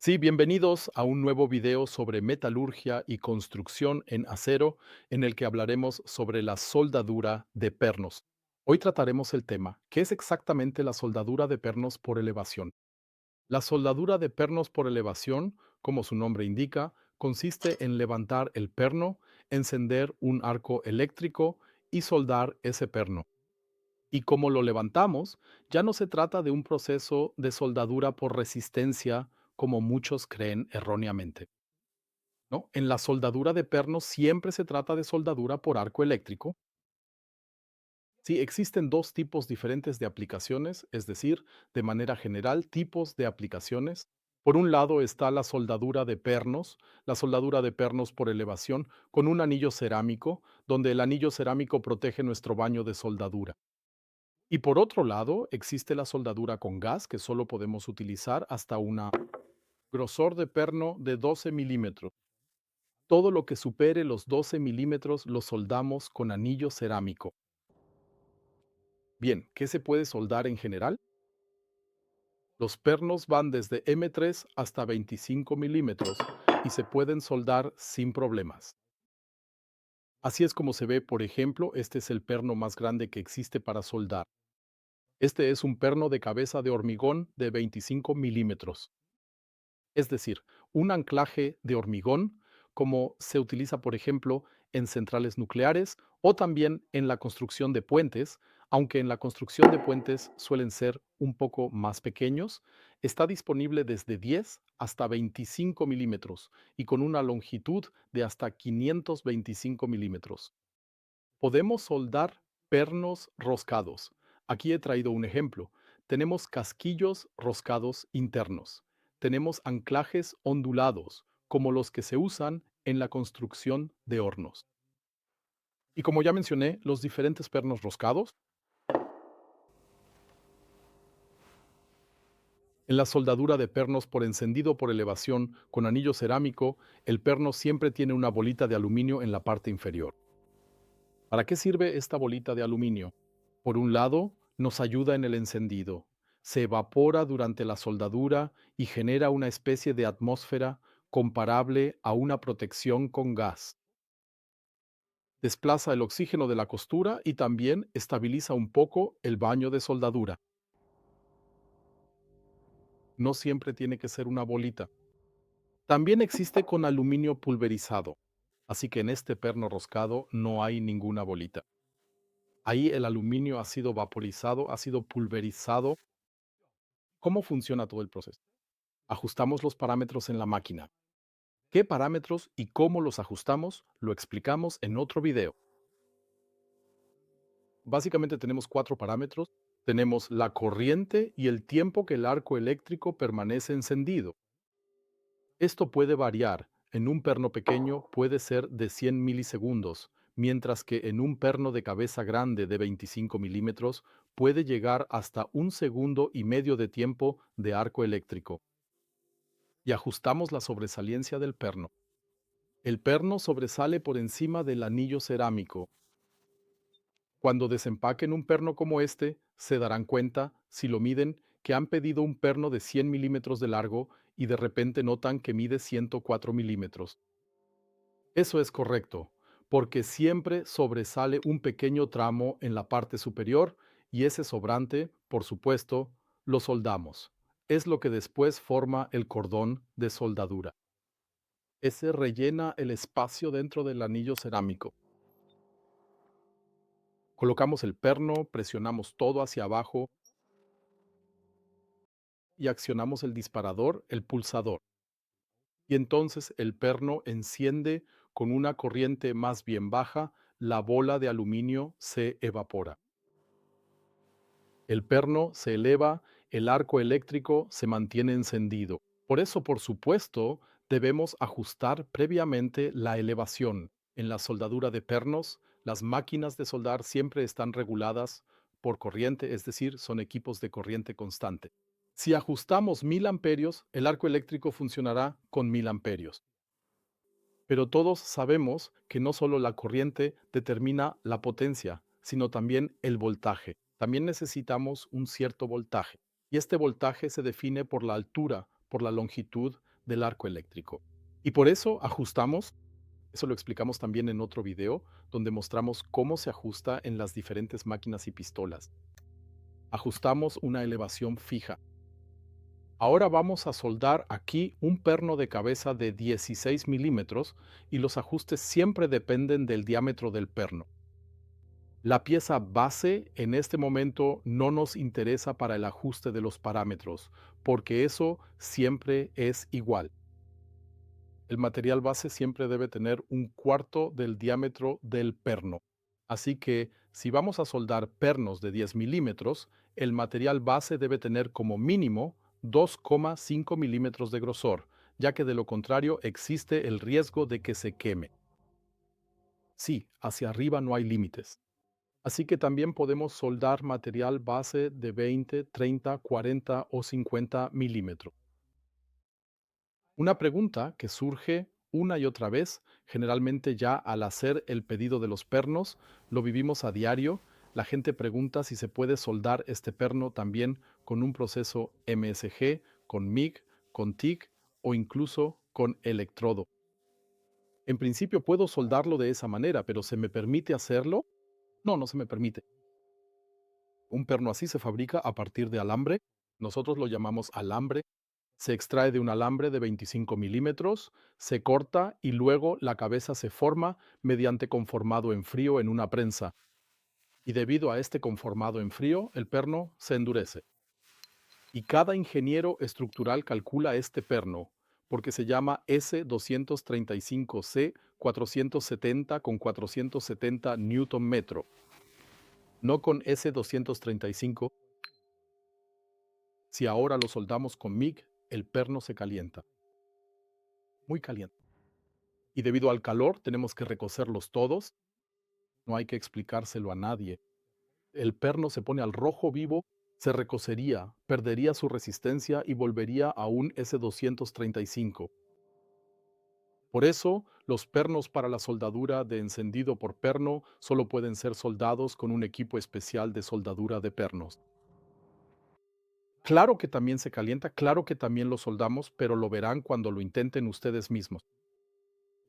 Sí, bienvenidos a un nuevo video sobre metalurgia y construcción en acero, en el que hablaremos sobre la soldadura de pernos. Hoy trataremos el tema, ¿qué es exactamente la soldadura de pernos por elevación? La soldadura de pernos por elevación, como su nombre indica, consiste en levantar el perno, encender un arco eléctrico y soldar ese perno. Y como lo levantamos, ya no se trata de un proceso de soldadura por resistencia, como muchos creen erróneamente, ¿no? En la soldadura de pernos siempre se trata de soldadura por arco eléctrico. Sí, existen dos tipos diferentes de aplicaciones, es decir, de manera general, tipos de aplicaciones. Por un lado está la soldadura de pernos por elevación con un anillo cerámico, donde el anillo cerámico protege nuestro baño de soldadura. Y por otro lado, existe la soldadura con gas, que solo podemos utilizar hasta un grosor de perno de 12 milímetros. Todo lo que supere los 12 milímetros lo soldamos con anillo cerámico. Bien, ¿qué se puede soldar en general? Los pernos van desde M3 hasta 25 milímetros y se pueden soldar sin problemas. Así es como se ve, por ejemplo, este es el perno más grande que existe para soldar. Este es un perno de cabeza de hormigón de 25 milímetros. Es decir, un anclaje de hormigón, como se utiliza, por ejemplo, en centrales nucleares o también en la construcción de puentes, aunque en la construcción de puentes suelen ser un poco más pequeños, está disponible desde 10 hasta 25 milímetros y con una longitud de hasta 525 milímetros. Podemos soldar pernos roscados. Aquí he traído un ejemplo. Tenemos casquillos roscados internos. Tenemos anclajes ondulados, como los que se usan en la construcción de hornos. Y como ya mencioné, los diferentes pernos roscados, en la soldadura de pernos por encendido por elevación con anillo cerámico, el perno siempre tiene una bolita de aluminio en la parte inferior. ¿Para qué sirve esta bolita de aluminio? Por un lado, nos ayuda en el encendido. Se evapora durante la soldadura y genera una especie de atmósfera comparable a una protección con gas. Desplaza el oxígeno de la costura y también estabiliza un poco el baño de soldadura. No siempre tiene que ser una bolita. También existe con aluminio pulverizado, así que en este perno roscado no hay ninguna bolita. Ahí el aluminio ha sido vaporizado, ha sido pulverizado. ¿Cómo funciona todo el proceso? Ajustamos los parámetros en la máquina. ¿Qué parámetros y cómo los ajustamos? Lo explicamos en otro video. Básicamente tenemos cuatro parámetros. Tenemos la corriente y el tiempo que el arco eléctrico permanece encendido. Esto puede variar. En un perno pequeño puede ser de 100 milisegundos, mientras que en un perno de cabeza grande de 25 milímetros puede llegar hasta 1,5 segundos de tiempo de arco eléctrico. Y ajustamos la sobresaliencia del perno. El perno sobresale por encima del anillo cerámico. Cuando desempaquen un perno como este, se darán cuenta, si lo miden, que han pedido un perno de 100 milímetros de largo y de repente notan que mide 104 milímetros. Eso es correcto, porque siempre sobresale un pequeño tramo en la parte superior y ese sobrante, por supuesto, lo soldamos. Es lo que después forma el cordón de soldadura. Ese rellena el espacio dentro del anillo cerámico. Colocamos el perno, presionamos todo hacia abajo y accionamos el disparador, el pulsador. Y entonces el perno enciende con una corriente más bien baja, la bola de aluminio se evapora. El perno se eleva, el arco eléctrico se mantiene encendido. Por eso, por supuesto, debemos ajustar previamente la elevación. En la soldadura de pernos, las máquinas de soldar siempre están reguladas por corriente, es decir, son equipos de corriente constante. Si ajustamos 1000 amperios, el arco eléctrico funcionará con 1000 amperios. Pero todos sabemos que no solo la corriente determina la potencia, sino también el voltaje. También necesitamos un cierto voltaje. Y este voltaje se define por la altura, por la longitud del arco eléctrico. Y por eso ajustamos, eso lo explicamos también en otro video, donde mostramos cómo se ajusta en las diferentes máquinas y pistolas. Ajustamos una elevación fija. Ahora vamos a soldar aquí un perno de cabeza de 16 milímetros y los ajustes siempre dependen del diámetro del perno. La pieza base en este momento no nos interesa para el ajuste de los parámetros, porque eso siempre es igual. El material base siempre debe tener un cuarto del diámetro del perno. Así que si vamos a soldar pernos de 10 milímetros, el material base debe tener como mínimo 2,5 milímetros de grosor, ya que de lo contrario existe el riesgo de que se queme. Sí, hacia arriba no hay límites. Así que también podemos soldar material base de 20, 30, 40 o 50 milímetros. Una pregunta que surge una y otra vez, generalmente ya al hacer el pedido de los pernos, lo vivimos a diario. La gente pregunta si se puede soldar este perno también con un proceso MSG, con MIG, con TIG o incluso con electrodo. En principio puedo soldarlo de esa manera, pero ¿se me permite hacerlo? No, no se me permite. Un perno así se fabrica a partir de alambre. Nosotros lo llamamos alambre. Se extrae de un alambre de 25 milímetros, se corta y luego la cabeza se forma mediante conformado en frío en una prensa. Y debido a este conformado en frío, el perno se endurece. Y cada ingeniero estructural calcula este perno, porque se llama S235C 470 con 470 newton metro, no con S235. Si ahora lo soldamos con MIG, el perno se calienta, muy caliente. Y debido al calor tenemos que recocerlos todos, no hay que explicárselo a nadie. El perno se pone al rojo vivo, se recocería, perdería su resistencia y volvería a un S235. Por eso, los pernos para la soldadura de encendido por perno solo pueden ser soldados con un equipo especial de soldadura de pernos. Claro que también se calienta, claro que también lo soldamos, pero lo verán cuando lo intenten ustedes mismos.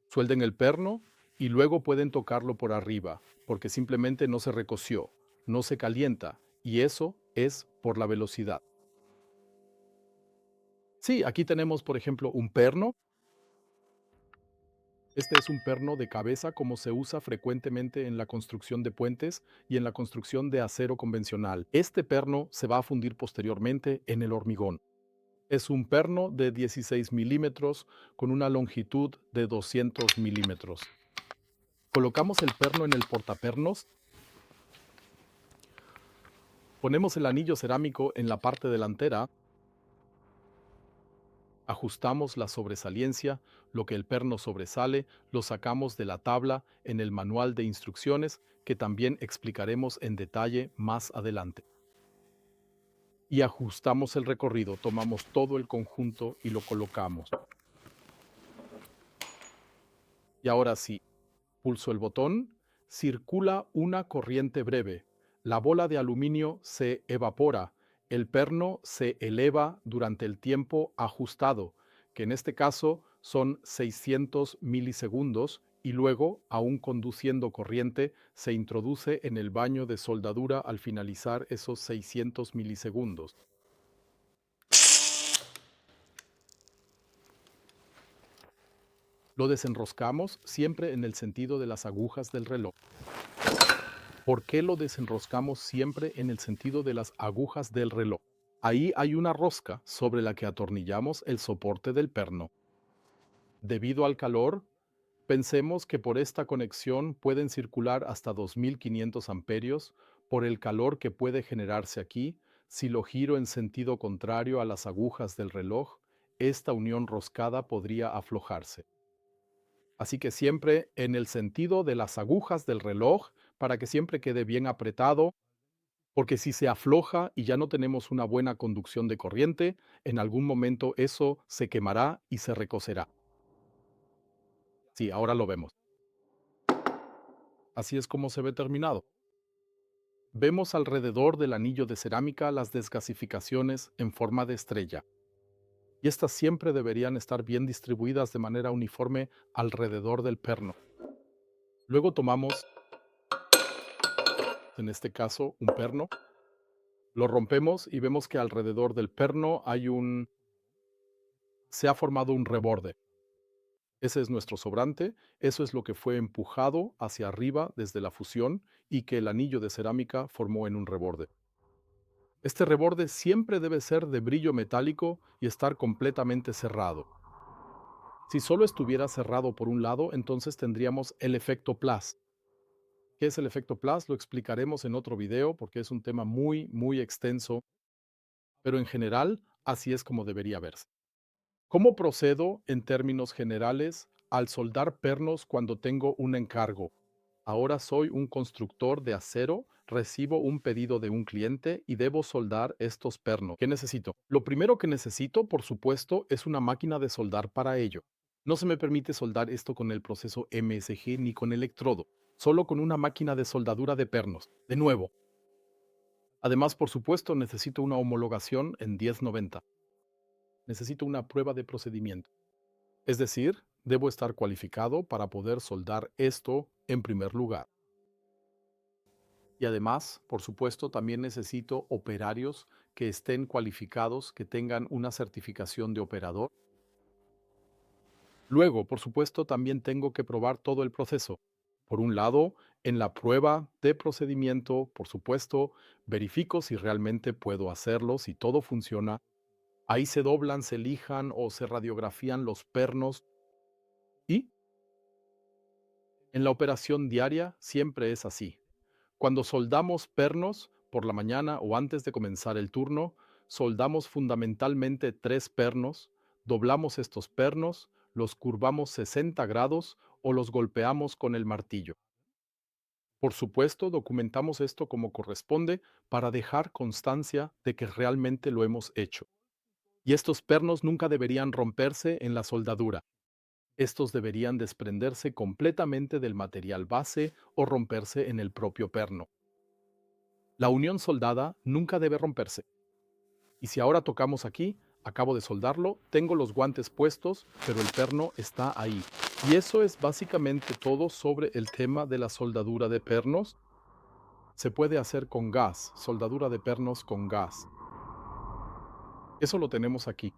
Suelden el perno y luego pueden tocarlo por arriba, porque simplemente no se recoció, no se calienta, y eso es por la velocidad. Sí, aquí tenemos, por ejemplo, un perno. Este es un perno de cabeza como se usa frecuentemente en la construcción de puentes y en la construcción de acero convencional. Este perno se va a fundir posteriormente en el hormigón. Es un perno de 16 milímetros con una longitud de 200 milímetros. Colocamos el perno en el portapernos, ponemos el anillo cerámico en la parte delantera, ajustamos la sobresaliencia, lo que el perno sobresale, lo sacamos de la tabla en el manual de instrucciones que también explicaremos en detalle más adelante. Y ajustamos el recorrido, tomamos todo el conjunto y lo colocamos. Y ahora sí, pulso el botón, circula una corriente breve, la bola de aluminio se evapora, el perno se eleva durante el tiempo ajustado, que en este caso son 600 milisegundos, y luego, aún conduciendo corriente, se introduce en el baño de soldadura al finalizar esos 600 milisegundos. Lo desenroscamos siempre en el sentido de las agujas del reloj. ¿Por qué lo desenroscamos siempre en el sentido de las agujas del reloj? Ahí hay una rosca sobre la que atornillamos el soporte del perno. Debido al calor, pensemos que por esta conexión pueden circular hasta 2500 amperios por el calor que puede generarse aquí. Si lo giro en sentido contrario a las agujas del reloj, esta unión roscada podría aflojarse. Así que siempre en el sentido de las agujas del reloj para que siempre quede bien apretado, porque si se afloja y ya no tenemos una buena conducción de corriente, en algún momento eso se quemará y se recocerá. Sí, ahora lo vemos. Así es como se ve terminado. Vemos alrededor del anillo de cerámica las desgasificaciones en forma de estrella. y estas siempre deberían estar bien distribuidas de manera uniforme alrededor del perno. Luego tomamos, en este caso, un perno, lo rompemos y vemos que alrededor del perno se ha formado un reborde. Ese es nuestro sobrante, eso es lo que fue empujado hacia arriba desde la fusión y que el anillo de cerámica formó en un reborde. Este reborde siempre debe ser de brillo metálico y estar completamente cerrado. Si solo estuviera cerrado por un lado, entonces tendríamos el efecto Plus. ¿Qué es el efecto Plus? Lo explicaremos en otro video porque es un tema muy extenso, pero en general así es como debería verse. ¿Cómo procedo en términos generales al soldar pernos cuando tengo un encargo? Ahora soy un constructor de acero, recibo un pedido de un cliente y debo soldar estos pernos. ¿Qué necesito? Lo primero que necesito, por supuesto, es una máquina de soldar para ello. No se me permite soldar esto con el proceso MSG ni con electrodo, solo con una máquina de soldadura de pernos. De nuevo. Además, por supuesto, necesito una homologación en 1090. Necesito una prueba de procedimiento. Es decir, debo estar cualificado para poder soldar esto en primer lugar. Y además, por supuesto, también necesito operarios que estén cualificados, que tengan una certificación de operador. Luego, por supuesto, también tengo que probar todo el proceso. Por un lado, en la prueba de procedimiento, por supuesto, verifico si realmente puedo hacerlo, si todo funciona. Ahí se doblan, se lijan o se radiografían los pernos y en la operación diaria siempre es así. Cuando soldamos pernos por la mañana o antes de comenzar el turno, soldamos fundamentalmente tres pernos, doblamos estos pernos, los curvamos 60 grados o los golpeamos con el martillo. Por supuesto, documentamos esto como corresponde para dejar constancia de que realmente lo hemos hecho. Y estos pernos nunca deberían romperse en la soldadura. Estos deberían desprenderse completamente del material base o romperse en el propio perno. La unión soldada nunca debe romperse. Y si ahora tocamos aquí, acabo de soldarlo, tengo los guantes puestos, pero el perno está ahí. Y eso es básicamente todo sobre el tema de la soldadura de pernos. Se puede hacer con gas, soldadura de pernos con gas. Eso lo tenemos aquí.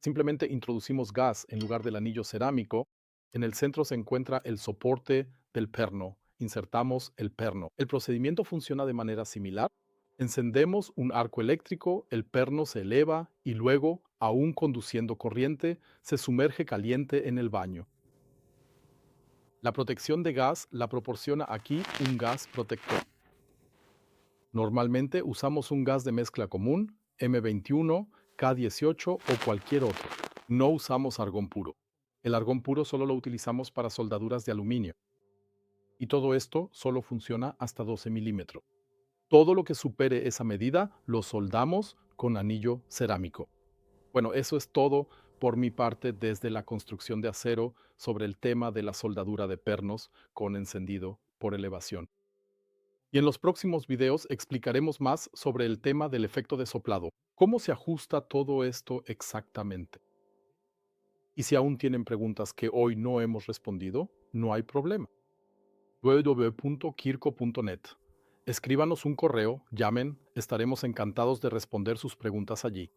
Simplemente introducimos gas en lugar del anillo cerámico. En el centro se encuentra el soporte del perno. Insertamos el perno. El procedimiento funciona de manera similar. Encendemos un arco eléctrico, el perno se eleva y luego, aún conduciendo corriente, se sumerge caliente en el baño. La protección de gas la proporciona aquí un gas protector. Normalmente usamos un gas de mezcla común, M21, K18 o cualquier otro. No usamos argón puro. El argón puro solo lo utilizamos para soldaduras de aluminio. Y todo esto solo funciona hasta 12 milímetros. Todo lo que supere esa medida lo soldamos con anillo cerámico. Bueno, eso es todo por mi parte desde la construcción de acero sobre el tema de la soldadura de pernos con encendido por elevación. Y en los próximos videos explicaremos más sobre el tema del efecto de soplado, cómo se ajusta todo esto exactamente. Y si aún tienen preguntas que hoy no hemos respondido, no hay problema. www.kirko.net. Escríbanos un correo, llamen, estaremos encantados de responder sus preguntas allí.